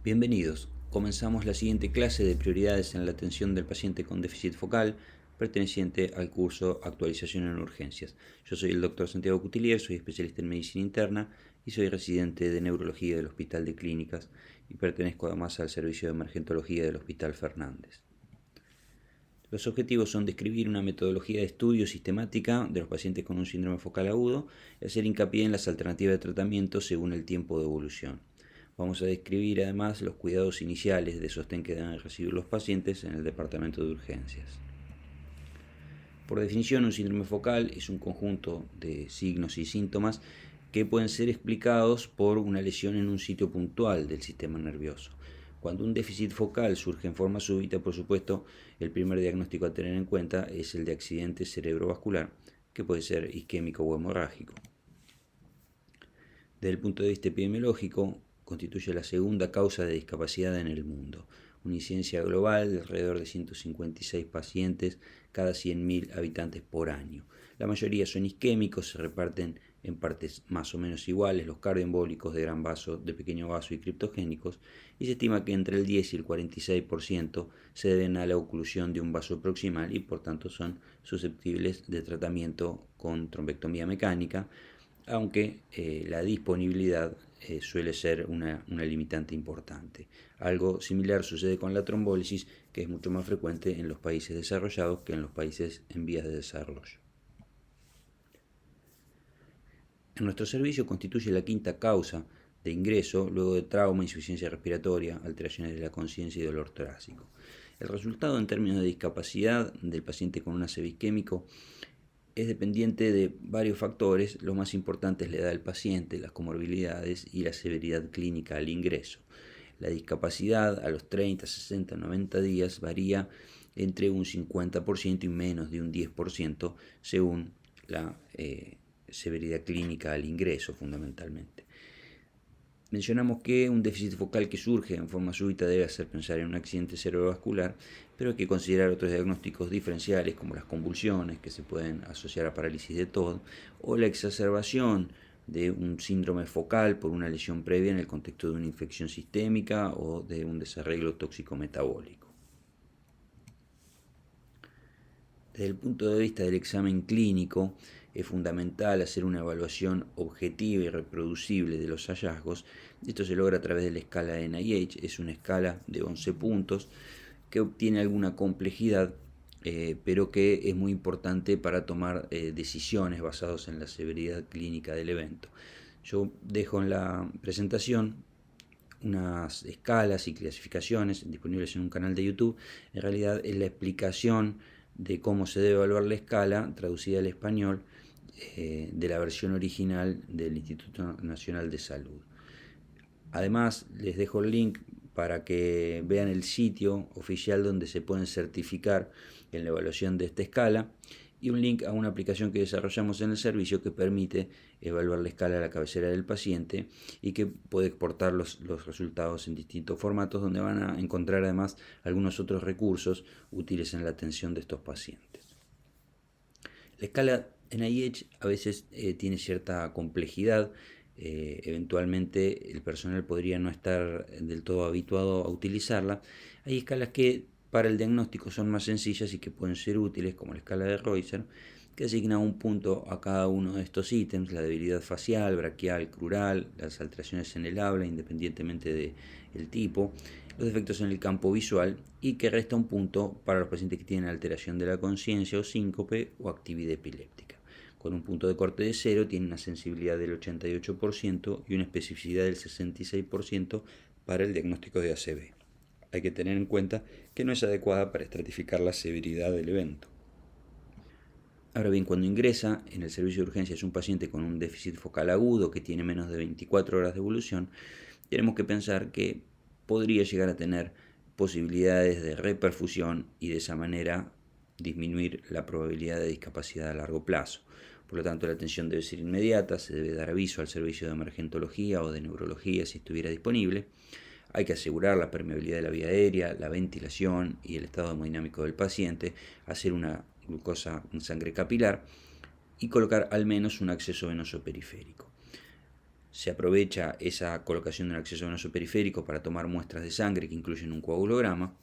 Bienvenidos. Comenzamos la siguiente clase de prioridades en la atención del paciente con déficit focal, perteneciente al curso Actualización en Urgencias. Yo soy el Dr. Santiago Cutilier, soy especialista en medicina interna y soy residente de neurología del Hospital de Clínicas y pertenezco además al servicio de emergentología del Hospital Fernández. Los objetivos son describir una metodología de estudio sistemática de los pacientes con un síndrome focal agudo y hacer hincapié en las alternativas de tratamiento según el tiempo de evolución. Vamos a describir además los cuidados iniciales de sostén que deben recibir los pacientes en el departamento de urgencias. Por definición, un síndrome focal es un conjunto de signos y síntomas que pueden ser explicados por una lesión en un sitio puntual del sistema nervioso. Cuando un déficit focal surge en forma súbita, por supuesto, el primer diagnóstico a tener en cuenta es el de accidente cerebrovascular, que puede ser isquémico o hemorrágico. Desde el punto de vista epidemiológico, constituye la segunda causa de discapacidad en el mundo, una incidencia global de alrededor de 156 pacientes cada 100.000 habitantes por año. La mayoría son isquémicos, se reparten en partes más o menos iguales, los cardioembólicos de gran vaso, de pequeño vaso y criptogénicos, y se estima que entre el 10 y el 46% se deben a la oclusión de un vaso proximal y por tanto son susceptibles de tratamiento con trombectomía mecánica, aunque la disponibilidad suele ser una limitante importante. Algo similar sucede con la trombólisis, que es mucho más frecuente en los países desarrollados que en los países en vías de desarrollo. En nuestro servicio constituye la quinta causa de ingreso luego de trauma, insuficiencia respiratoria, alteraciones de la conciencia y dolor torácico. El resultado en términos de discapacidad del paciente con un ACV isquémico es dependiente de varios factores. Lo más importante es la edad del paciente, las comorbilidades y la severidad clínica al ingreso. La discapacidad a los 30, 60, 90 días varía entre un 50% y menos de un 10% según la severidad clínica al ingreso fundamentalmente. Mencionamos que un déficit focal que surge en forma súbita debe hacer pensar en un accidente cerebrovascular, pero hay que considerar otros diagnósticos diferenciales como las convulsiones que se pueden asociar a parálisis de TOD o la exacerbación de un síndrome focal por una lesión previa en el contexto de una infección sistémica o de un desarreglo tóxico-metabólico. Desde el punto de vista del examen clínico, es fundamental hacer una evaluación objetiva y reproducible de los hallazgos. Esto se logra a través de la escala de NIH, es una escala de 11 puntos que obtiene alguna complejidad, pero que es muy importante para tomar decisiones basadas en la severidad clínica del evento. Yo dejo en la presentación unas escalas y clasificaciones disponibles en un canal de YouTube. En realidad es la explicación de cómo se debe evaluar la escala traducida al español de la versión original del Instituto Nacional de Salud. Además, les dejo el link para que vean el sitio oficial donde se pueden certificar en la evaluación de esta escala y un link a una aplicación que desarrollamos en el servicio que permite evaluar la escala a la cabecera del paciente y que puede exportar los resultados en distintos formatos, donde van a encontrar además algunos otros recursos útiles en la atención de estos pacientes. La escala NIH a veces tiene cierta complejidad. Eventualmente el personal podría no estar del todo habituado a utilizarla. Hay escalas que para el diagnóstico son más sencillas y que pueden ser útiles, como la escala de Reuther, que asigna un punto a cada uno de estos ítems: la debilidad facial, braquial, crural, las alteraciones en el habla independientemente del tipo, los defectos en el campo visual, y que resta un punto para los pacientes que tienen alteración de la conciencia o síncope o actividad epiléptica. Con un punto de corte de 0 tiene una sensibilidad del 88% y una especificidad del 66% para el diagnóstico de ACV. Hay que tener en cuenta que no es adecuada para estratificar la severidad del evento. Ahora bien, cuando ingresa en el servicio de urgencias un paciente con un déficit focal agudo que tiene menos de 24 horas de evolución, tenemos que pensar que podría llegar a tener posibilidades de reperfusión y de esa manera disminuir la probabilidad de discapacidad a largo plazo. Por lo tanto, la atención debe ser inmediata, se debe dar aviso al servicio de emergentología o de neurología si estuviera disponible. Hay que asegurar la permeabilidad de la vía aérea, la ventilación y el estado hemodinámico del paciente, hacer una glucosa en sangre capilar y colocar al menos un acceso venoso periférico. se aprovecha esa colocación del acceso venoso periférico para tomar muestras de sangre que incluyen un coagulograma.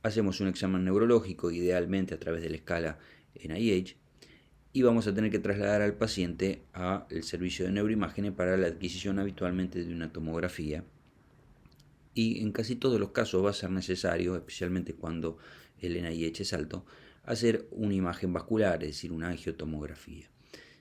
Hacemos un examen neurológico, idealmente a través de la escala NIH, y vamos a tener que trasladar al paciente al servicio de neuroimágenes para la adquisición habitualmente de una tomografía. Y en casi todos los casos va a ser necesario, especialmente cuando el NIH es alto, hacer una imagen vascular, es decir, una angiotomografía.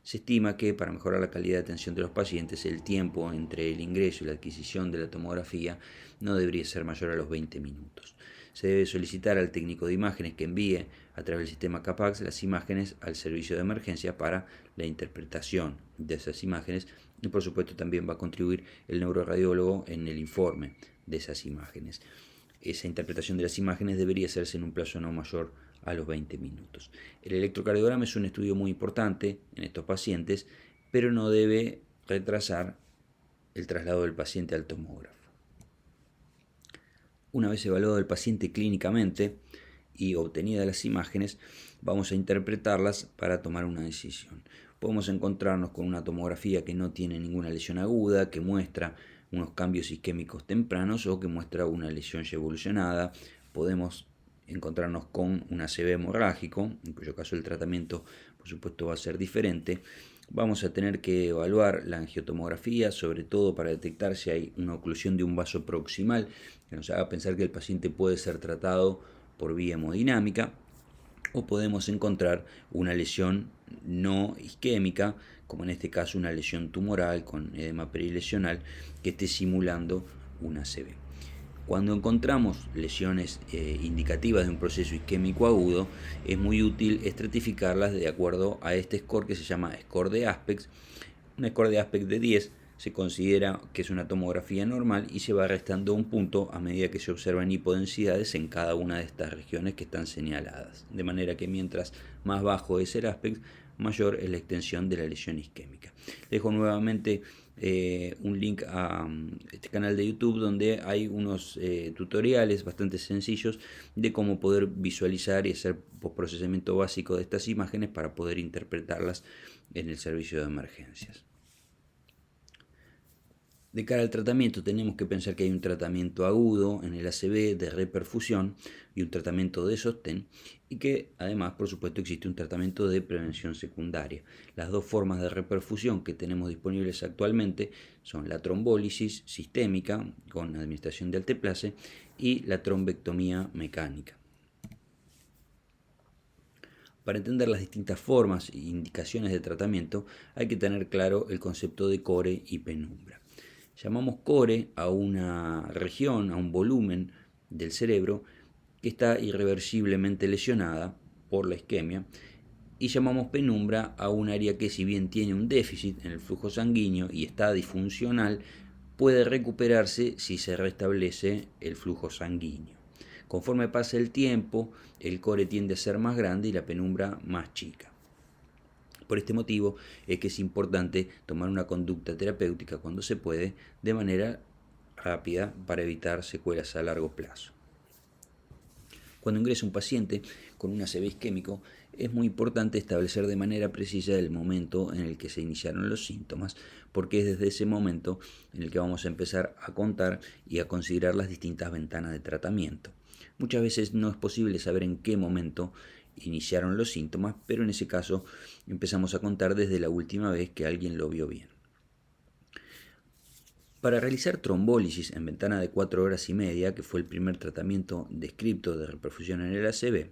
Se estima que para mejorar la calidad de atención de los pacientes, el tiempo entre el ingreso y la adquisición de la tomografía no debería ser mayor a los 20 minutos. Se debe solicitar al técnico de imágenes que envíe a través del sistema CAPAX las imágenes al servicio de emergencia para la interpretación de esas imágenes, y por supuesto también va a contribuir el neuroradiólogo en el informe de esas imágenes. Esa interpretación de las imágenes debería hacerse en un plazo no mayor a los 20 minutos. El electrocardiograma es un estudio muy importante en estos pacientes, pero no debe retrasar el traslado del paciente al tomógrafo. Una vez evaluado el paciente clínicamente y obtenidas las imágenes, vamos a interpretarlas para tomar una decisión. Podemos encontrarnos con una tomografía que no tiene ninguna lesión aguda, que muestra unos cambios isquémicos tempranos o que muestra una lesión ya evolucionada. Podemos encontrarnos con un ACV hemorrágico, en cuyo caso el tratamiento por supuesto va a ser diferente. Vamos a tener que evaluar la angiotomografía, sobre todo para detectar si hay una oclusión de un vaso proximal que nos haga pensar que el paciente puede ser tratado por vía hemodinámica, o podemos encontrar una lesión no isquémica, como en este caso una lesión tumoral con edema perilesional que esté simulando una ACV. Cuando encontramos lesiones indicativas de un proceso isquémico agudo, es muy útil estratificarlas de acuerdo a este score que se llama score de Aspect. Un score de Aspect de 10 se considera que es una tomografía normal y se va restando un punto a medida que se observan hipodensidades en cada una de estas regiones que están señaladas. De manera que mientras más bajo es el Aspect, mayor es la extensión de la lesión isquémica. Dejo nuevamente un link a este canal de YouTube donde hay unos tutoriales bastante sencillos de cómo poder visualizar y hacer postprocesamiento básico de estas imágenes para poder interpretarlas en el servicio de emergencias. De cara al tratamiento, tenemos que pensar que hay un tratamiento agudo en el ACV de reperfusión y un tratamiento de sostén, y que además, por supuesto, existe un tratamiento de prevención secundaria. Las dos formas de reperfusión que tenemos disponibles actualmente son la trombólisis sistémica con administración de alteplase y la trombectomía mecánica. Para entender las distintas formas e indicaciones de tratamiento, hay que tener claro el concepto de core y penumbra. Llamamos core a una región, a un volumen del cerebro que está irreversiblemente lesionada por la isquemia, y llamamos penumbra a un área que, si bien tiene un déficit en el flujo sanguíneo y está disfuncional, puede recuperarse si se restablece el flujo sanguíneo. Conforme pasa el tiempo, el core tiende a ser más grande y la penumbra más chica. Por este motivo es que es importante tomar una conducta terapéutica cuando se puede, de manera rápida, para evitar secuelas a largo plazo. Cuando ingresa un paciente con un ACV isquémico, es muy importante establecer de manera precisa el momento en el que se iniciaron los síntomas, porque es desde ese momento en el que vamos a empezar a contar y a considerar las distintas ventanas de tratamiento. Muchas veces no es posible saber en qué momento iniciaron los síntomas, pero en ese caso empezamos a contar desde la última vez que alguien lo vio bien. Para realizar trombólisis en ventana de 4 horas y media, que fue el primer tratamiento descripto de reperfusión en el ACV,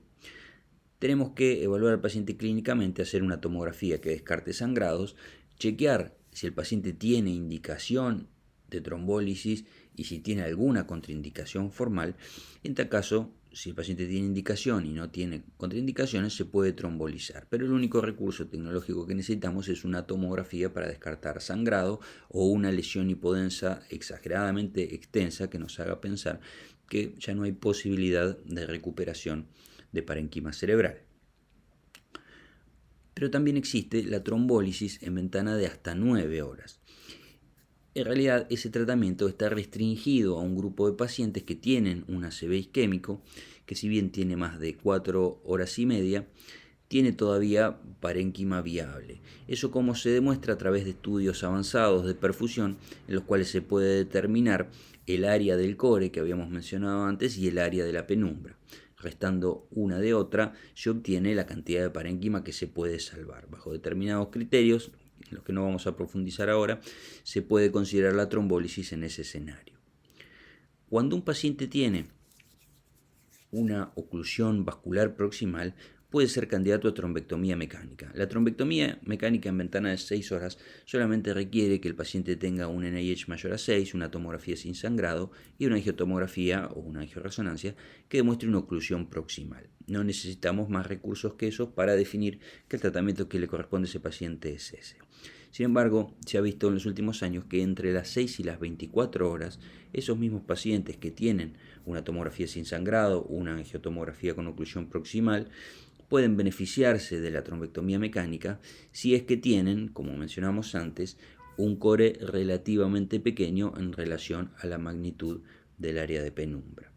tenemos que evaluar al paciente clínicamente, hacer una tomografía que descarte sangrados, chequear si el paciente tiene indicación de trombólisis y si tiene alguna contraindicación formal. En tal caso, si el paciente tiene indicación y no tiene contraindicaciones, se puede trombolizar. Pero el único recurso tecnológico que necesitamos es una tomografía para descartar sangrado o una lesión hipodensa exageradamente extensa que nos haga pensar que ya no hay posibilidad de recuperación de parenquima cerebral. Pero también existe la trombólisis en ventana de hasta 9 horas. En realidad, ese tratamiento está restringido a un grupo de pacientes que tienen un ACV isquémico, que si bien tiene más de 4 horas y media, tiene todavía parénquima viable. Eso como se demuestra a través de estudios avanzados de perfusión en los cuales se puede determinar el área del core que habíamos mencionado antes y el área de la penumbra. Restando una de otra, se obtiene la cantidad de parénquima que se puede salvar. Bajo determinados criterios, en los que no vamos a profundizar ahora, se puede considerar la trombólisis en ese escenario. Cuando un paciente tiene una oclusión vascular proximal, puede ser candidato a trombectomía mecánica. La trombectomía mecánica en ventana de 6 horas solamente requiere que el paciente tenga un NIH mayor a 6, una tomografía sin sangrado y una angiotomografía o una angioresonancia que demuestre una oclusión proximal. No necesitamos más recursos que esos para definir que el tratamiento que le corresponde a ese paciente es ese. Sin embargo, se ha visto en los últimos años que entre las 6 y las 24 horas, esos mismos pacientes que tienen una tomografía sin sangrado, una angiotomografía con oclusión proximal, pueden beneficiarse de la trombectomía mecánica si es que tienen, como mencionamos antes, un core relativamente pequeño en relación a la magnitud del área de penumbra.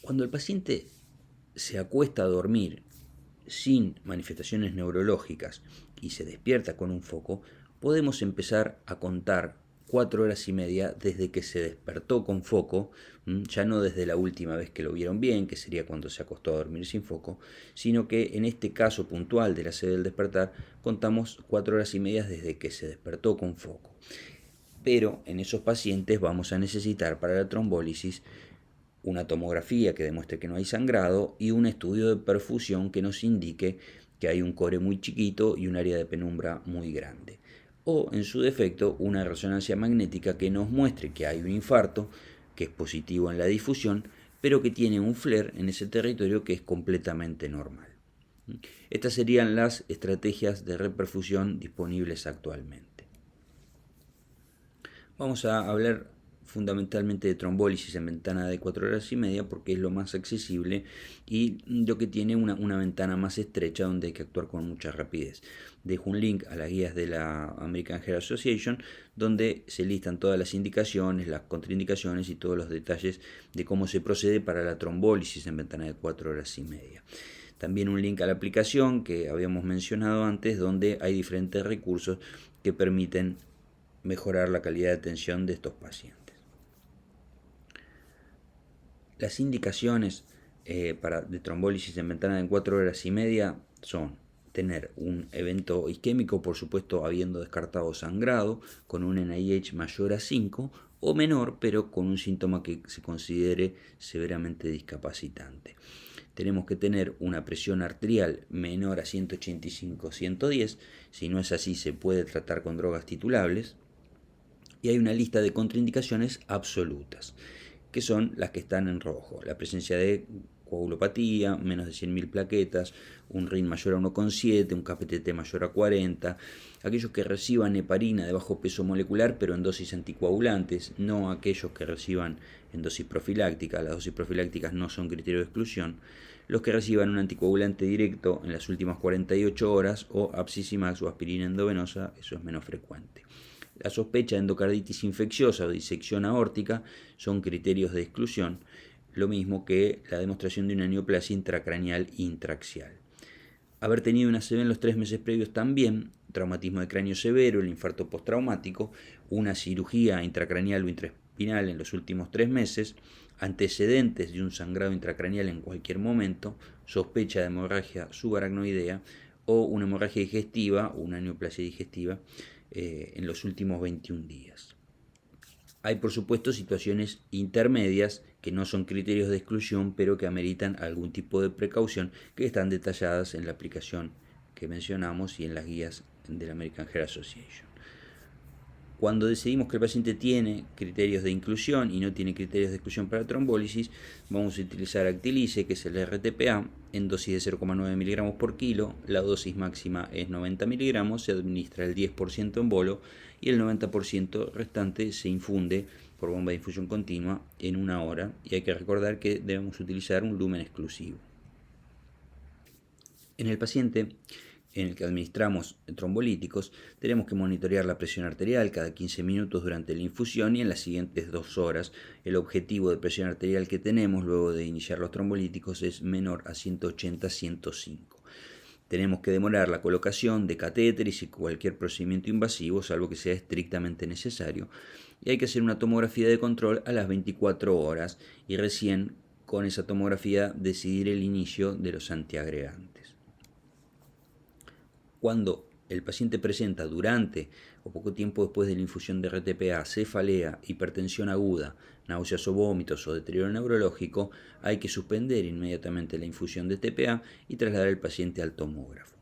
Cuando el paciente se acuesta a dormir sin manifestaciones neurológicas y se despierta con un foco, podemos empezar a contar 4 horas y media desde que se despertó con foco, ya no desde la última vez que lo vieron bien, que sería cuando se acostó a dormir sin foco, sino que en este caso puntual de la sede del despertar contamos 4 horas y media desde que se despertó con foco. Pero en esos pacientes vamos a necesitar para la trombólisis una tomografía que demuestre que no hay sangrado y un estudio de perfusión que nos indique que hay un core muy chiquito y un área de penumbra muy grande. O, en su defecto, una resonancia magnética que nos muestre que hay un infarto, que es positivo en la difusión, pero que tiene un flare en ese territorio que es completamente normal. Estas serían las estrategias de reperfusión disponibles actualmente. Vamos a hablar fundamentalmente de trombólisis en ventana de 4 horas y media porque es lo más accesible y lo que tiene una ventana más estrecha donde hay que actuar con mucha rapidez. Dejo un link a las guías de la American Heart Association donde se listan todas las indicaciones, las contraindicaciones y todos los detalles de cómo se procede para la trombólisis en ventana de 4 horas y media. También un link a la aplicación que habíamos mencionado antes donde hay diferentes recursos que permiten mejorar la calidad de atención de estos pacientes. Las indicaciones de trombólisis en ventana de 4 horas y media son tener un evento isquémico, por supuesto habiendo descartado sangrado, con un NIH mayor a 5 o menor, pero con un síntoma que se considere severamente discapacitante. Tenemos que tener una presión arterial menor a 185-110, si no es así se puede tratar con drogas titulables, y hay una lista de contraindicaciones absolutas, que son las que están en rojo: la presencia de coagulopatía, menos de 100.000 plaquetas, un RIN mayor a 1,7, un KPTT mayor a 40, aquellos que reciban heparina de bajo peso molecular pero en dosis anticoagulantes, no aquellos que reciban en dosis profiláctica, las dosis profilácticas no son criterio de exclusión, los que reciban un anticoagulante directo en las últimas 48 horas o Abscisimax o aspirina endovenosa, eso es menos frecuente. La sospecha de endocarditis infecciosa o disección aórtica son criterios de exclusión, lo mismo que la demostración de una neoplasia intracraneal intraaxial. Haber tenido una ACV en los 3 meses previos también, traumatismo de cráneo severo, el infarto postraumático, una cirugía intracraneal o intraespinal en los últimos 3 meses, antecedentes de un sangrado intracraneal en cualquier momento, sospecha de hemorragia subaracnoidea o una hemorragia digestiva o una neoplasia digestiva en los últimos 21 días. Hay, por supuesto, situaciones intermedias que no son criterios de exclusión, pero que ameritan algún tipo de precaución, que están detalladas en la aplicación que mencionamos y en las guías de la American Heart Association. Cuando decidimos que el paciente tiene criterios de inclusión y no tiene criterios de exclusión para trombólisis, vamos a utilizar Actilice, que es el RTPA, en dosis de 0,9 miligramos por kilo. La dosis máxima es 90 miligramos, se administra el 10% en bolo y el 90% restante se infunde por bomba de infusión continua en 1 hora, y hay que recordar que debemos utilizar un lumen exclusivo. En el paciente en el que administramos trombolíticos, tenemos que monitorear la presión arterial cada 15 minutos durante la infusión y en las siguientes 2 horas. El objetivo de presión arterial que tenemos luego de iniciar los trombolíticos es menor a 180-105. Tenemos que demorar la colocación de catéteres y cualquier procedimiento invasivo, salvo que sea estrictamente necesario. Y hay que hacer una tomografía de control a las 24 horas y recién con esa tomografía decidir el inicio de los antiagregantes. Cuando el paciente presenta durante o poco tiempo después de la infusión de RTPA cefalea, hipertensión aguda, náuseas o vómitos o deterioro neurológico, hay que suspender inmediatamente la infusión de TPA y trasladar al paciente al tomógrafo.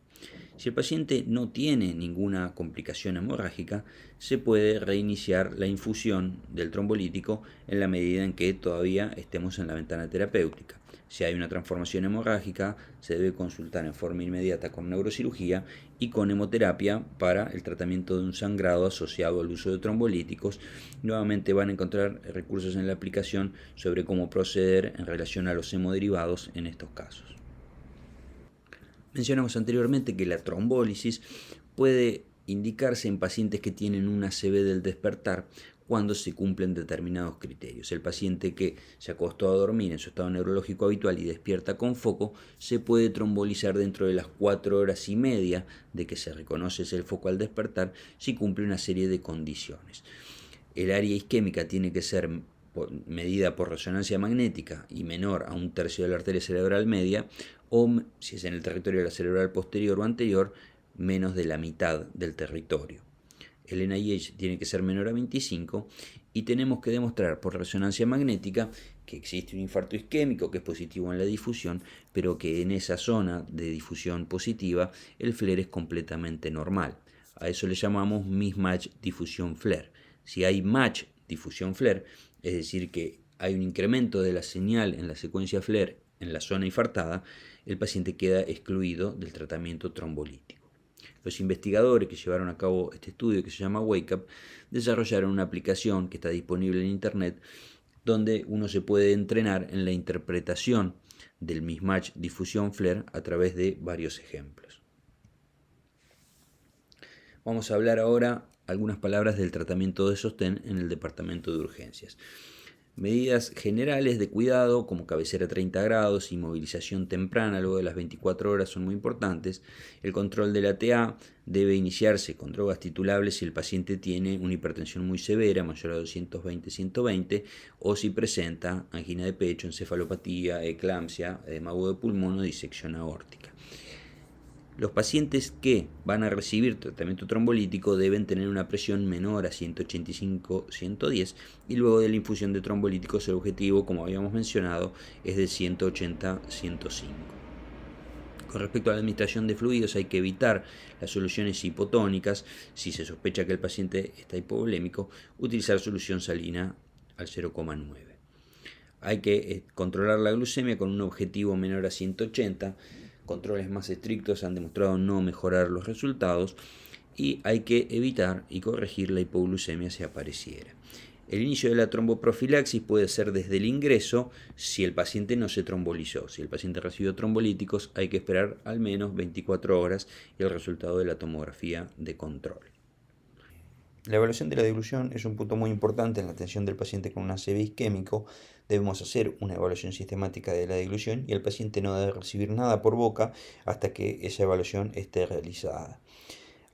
Si el paciente no tiene ninguna complicación hemorrágica, se puede reiniciar la infusión del trombolítico en la medida en que todavía estemos en la ventana terapéutica. Si hay una transformación hemorrágica, se debe consultar en forma inmediata con neurocirugía y con hemoterapia para el tratamiento de un sangrado asociado al uso de trombolíticos. Nuevamente van a encontrar recursos en la aplicación sobre cómo proceder en relación a los hemoderivados en estos casos. Mencionamos anteriormente que la trombólisis puede indicarse en pacientes que tienen una ACV del despertar cuando se cumplen determinados criterios. El paciente que se acostó a dormir en su estado neurológico habitual y despierta con foco se puede trombolizar dentro de las 4 horas y media de que se reconoce ese foco al despertar si cumple una serie de condiciones. El área isquémica tiene que ser medida por resonancia magnética y menor a 1/3 de la arteria cerebral media, o si es en el territorio de la cerebral posterior o anterior, menos de la mitad del territorio. El NIH tiene que ser menor a 25 y tenemos que demostrar por resonancia magnética que existe un infarto isquémico que es positivo en la difusión, pero que en esa zona de difusión positiva el FLAIR es completamente normal. A eso le llamamos mismatch difusión FLAIR. Si hay match difusión FLAIR, es decir, que hay un incremento de la señal en la secuencia FLAIR en la zona infartada, el paciente queda excluido del tratamiento trombolítico. Los investigadores que llevaron a cabo este estudio, que se llama Wake Up, desarrollaron una aplicación que está disponible en internet donde uno se puede entrenar en la interpretación del mismatch difusión FLAIR a través de varios ejemplos. Vamos a hablar ahora algunas palabras del tratamiento de sostén en el departamento de urgencias. Medidas generales de cuidado como cabecera 30 grados y movilización temprana luego de las 24 horas son muy importantes. El control de la TA debe iniciarse con drogas titulables si el paciente tiene una hipertensión muy severa, mayor a 220-120, o si presenta angina de pecho, encefalopatía, eclampsia, edema agudo de pulmón o disección aórtica. Los pacientes que van a recibir tratamiento trombolítico deben tener una presión menor a 185-110 y luego de la infusión de trombolíticos el objetivo, como habíamos mencionado, es de 180-105. Con respecto a la administración de fluidos hay que evitar las soluciones hipotónicas. Si se sospecha que el paciente está hipovolémico, utilizar solución salina al 0,9. Hay que controlar la glucemia con un objetivo menor a 180. Controles más estrictos han demostrado no mejorar los resultados y hay que evitar y corregir la hipoglucemia si apareciera. El inicio de la tromboprofilaxis puede ser desde el ingreso si el paciente no se trombolizó. Si el paciente recibió trombolíticos hay que esperar al menos 24 horas y el resultado de la tomografía de control. La evaluación de la dilución es un punto muy importante en la atención del paciente con un ACV isquémico. Debemos hacer una evaluación sistemática de la dilución y el paciente no debe recibir nada por boca hasta que esa evaluación esté realizada.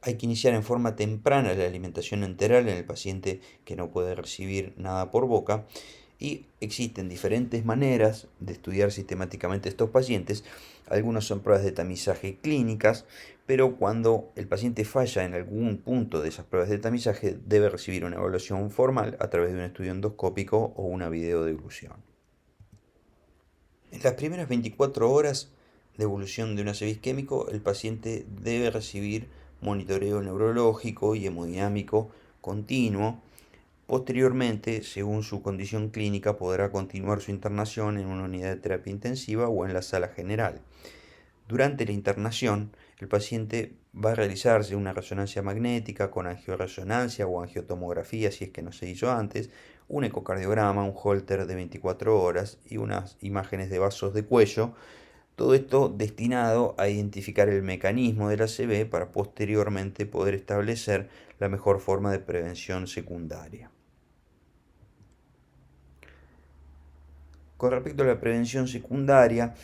Hay que iniciar en forma temprana la alimentación enteral en el paciente que no puede recibir nada por boca y existen diferentes maneras de estudiar sistemáticamente estos pacientes. Algunos son pruebas de tamizaje clínicas, pero cuando el paciente falla en algún punto de esas pruebas de tamizaje debe recibir una evaluación formal a través de un estudio endoscópico o una videodeglución. En las primeras 24 horas de evolución de un ACV isquémico, el paciente debe recibir monitoreo neurológico y hemodinámico continuo. Posteriormente, según su condición clínica, podrá continuar su internación en una unidad de terapia intensiva o en la sala general. Durante la internación, el paciente va a realizarse una resonancia magnética con angioresonancia o angiotomografía si es que no se hizo antes, un ecocardiograma, un Holter de 24 horas y unas imágenes de vasos de cuello. Todo esto destinado a identificar el mecanismo de la ACV para posteriormente poder establecer la mejor forma de prevención secundaria. Con respecto a la prevención secundaria,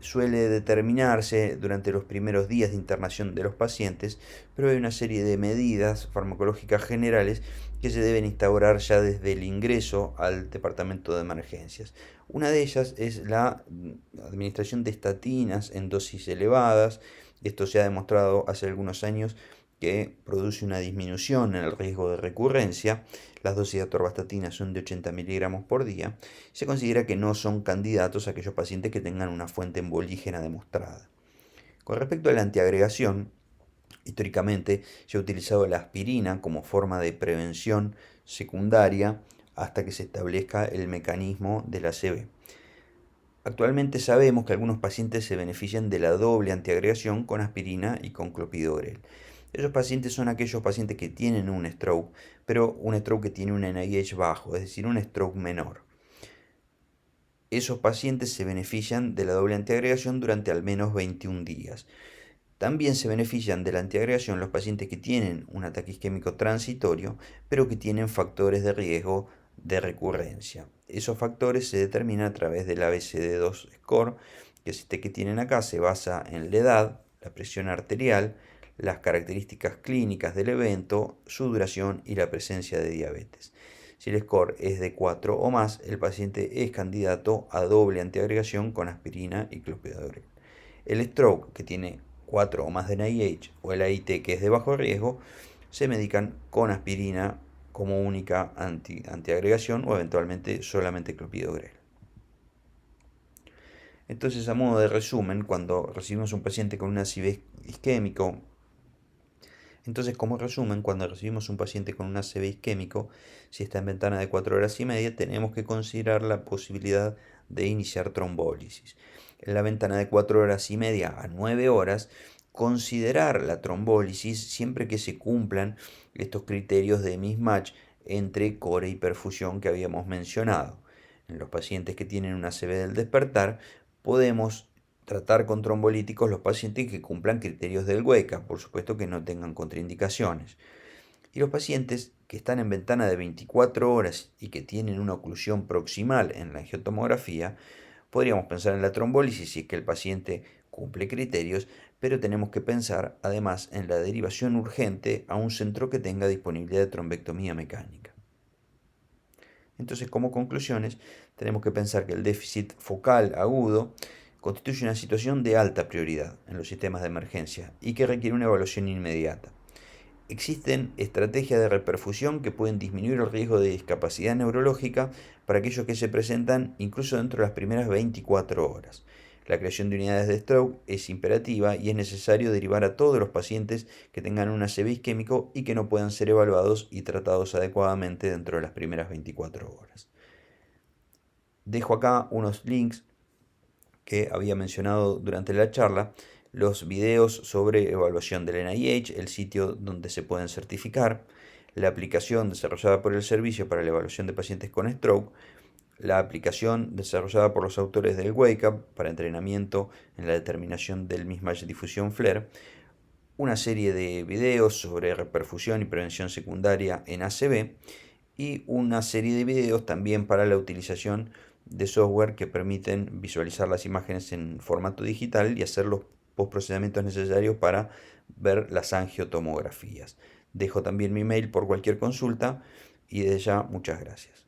Suele determinarse durante los primeros días de internación de los pacientes, pero hay una serie de medidas farmacológicas generales que se deben instaurar ya desde el ingreso al departamento de emergencias. Una de ellas es la administración de estatinas en dosis elevadas. Esto se ha demostrado hace algunos años que produce una disminución en el riesgo de recurrencia. Las dosis de atorvastatina son de 80 miligramos por día. Se considera que no son candidatos a aquellos pacientes que tengan una fuente embolígena demostrada. Con respecto a la antiagregación, históricamente se ha utilizado la aspirina como forma de prevención secundaria hasta que se establezca el mecanismo del ACV. Actualmente sabemos que algunos pacientes se benefician de la doble antiagregación con aspirina y con clopidogrel. Esos pacientes son aquellos pacientes que tienen un stroke, pero un stroke que tiene un NIH bajo, es decir, un stroke menor. Esos pacientes se benefician de la doble antiagregación durante al menos 21 días. También se benefician de la antiagregación los pacientes que tienen un ataque isquémico transitorio, pero que tienen factores de riesgo de recurrencia. Esos factores se determinan a través del ABCD2 score, que este que tienen acá se basa en la edad, la presión arterial, las características clínicas del evento, su duración y la presencia de diabetes. Si el score es de 4 o más, el paciente es candidato a doble antiagregación con aspirina y clopidogrel. El stroke, que tiene 4 o más de NIH, o el AIT, que es de bajo riesgo, se medican con aspirina como única antiagregación o eventualmente solamente clopidogrel. Entonces, a modo de resumen, cuando recibimos un paciente con un ACV isquémico, cuando recibimos un paciente con un ACV isquémico, si está en ventana de 4 horas y media, tenemos que considerar la posibilidad de iniciar trombólisis. En la ventana de 4 horas y media a 9 horas, considerar la trombólisis siempre que se cumplan estos criterios de mismatch entre core y perfusión que habíamos mencionado. En los pacientes que tienen una ACV del despertar, podemos tratar con trombolíticos los pacientes que cumplan criterios del WECA, por supuesto que no tengan contraindicaciones. Y los pacientes que están en ventana de 24 horas y que tienen una oclusión proximal en la angiotomografía, podríamos pensar en la trombólisis si es que el paciente cumple criterios, pero tenemos que pensar además en la derivación urgente a un centro que tenga disponibilidad de trombectomía mecánica. Entonces, como conclusiones, tenemos que pensar que el déficit focal agudo constituye una situación de alta prioridad en los sistemas de emergencia y que requiere una evaluación inmediata. Existen estrategias de reperfusión que pueden disminuir el riesgo de discapacidad neurológica para aquellos que se presentan incluso dentro de las primeras 24 horas. La creación de unidades de stroke es imperativa y es necesario derivar a todos los pacientes que tengan un ACV isquémico y que no puedan ser evaluados y tratados adecuadamente dentro de las primeras 24 horas. Dejo acá unos links que había mencionado durante la charla, los videos sobre evaluación del NIH, el sitio donde se pueden certificar, la aplicación desarrollada por el Servicio para la Evaluación de Pacientes con Stroke, la aplicación desarrollada por los autores del Wake Up para entrenamiento en la determinación del mismatch difusión FLAIR, una serie de videos sobre reperfusión y prevención secundaria en ACV y una serie de videos también para la utilización de software que permiten visualizar las imágenes en formato digital y hacer los postprocesamientos necesarios para ver las angiotomografías. Dejo también mi mail por cualquier consulta y desde ya muchas gracias.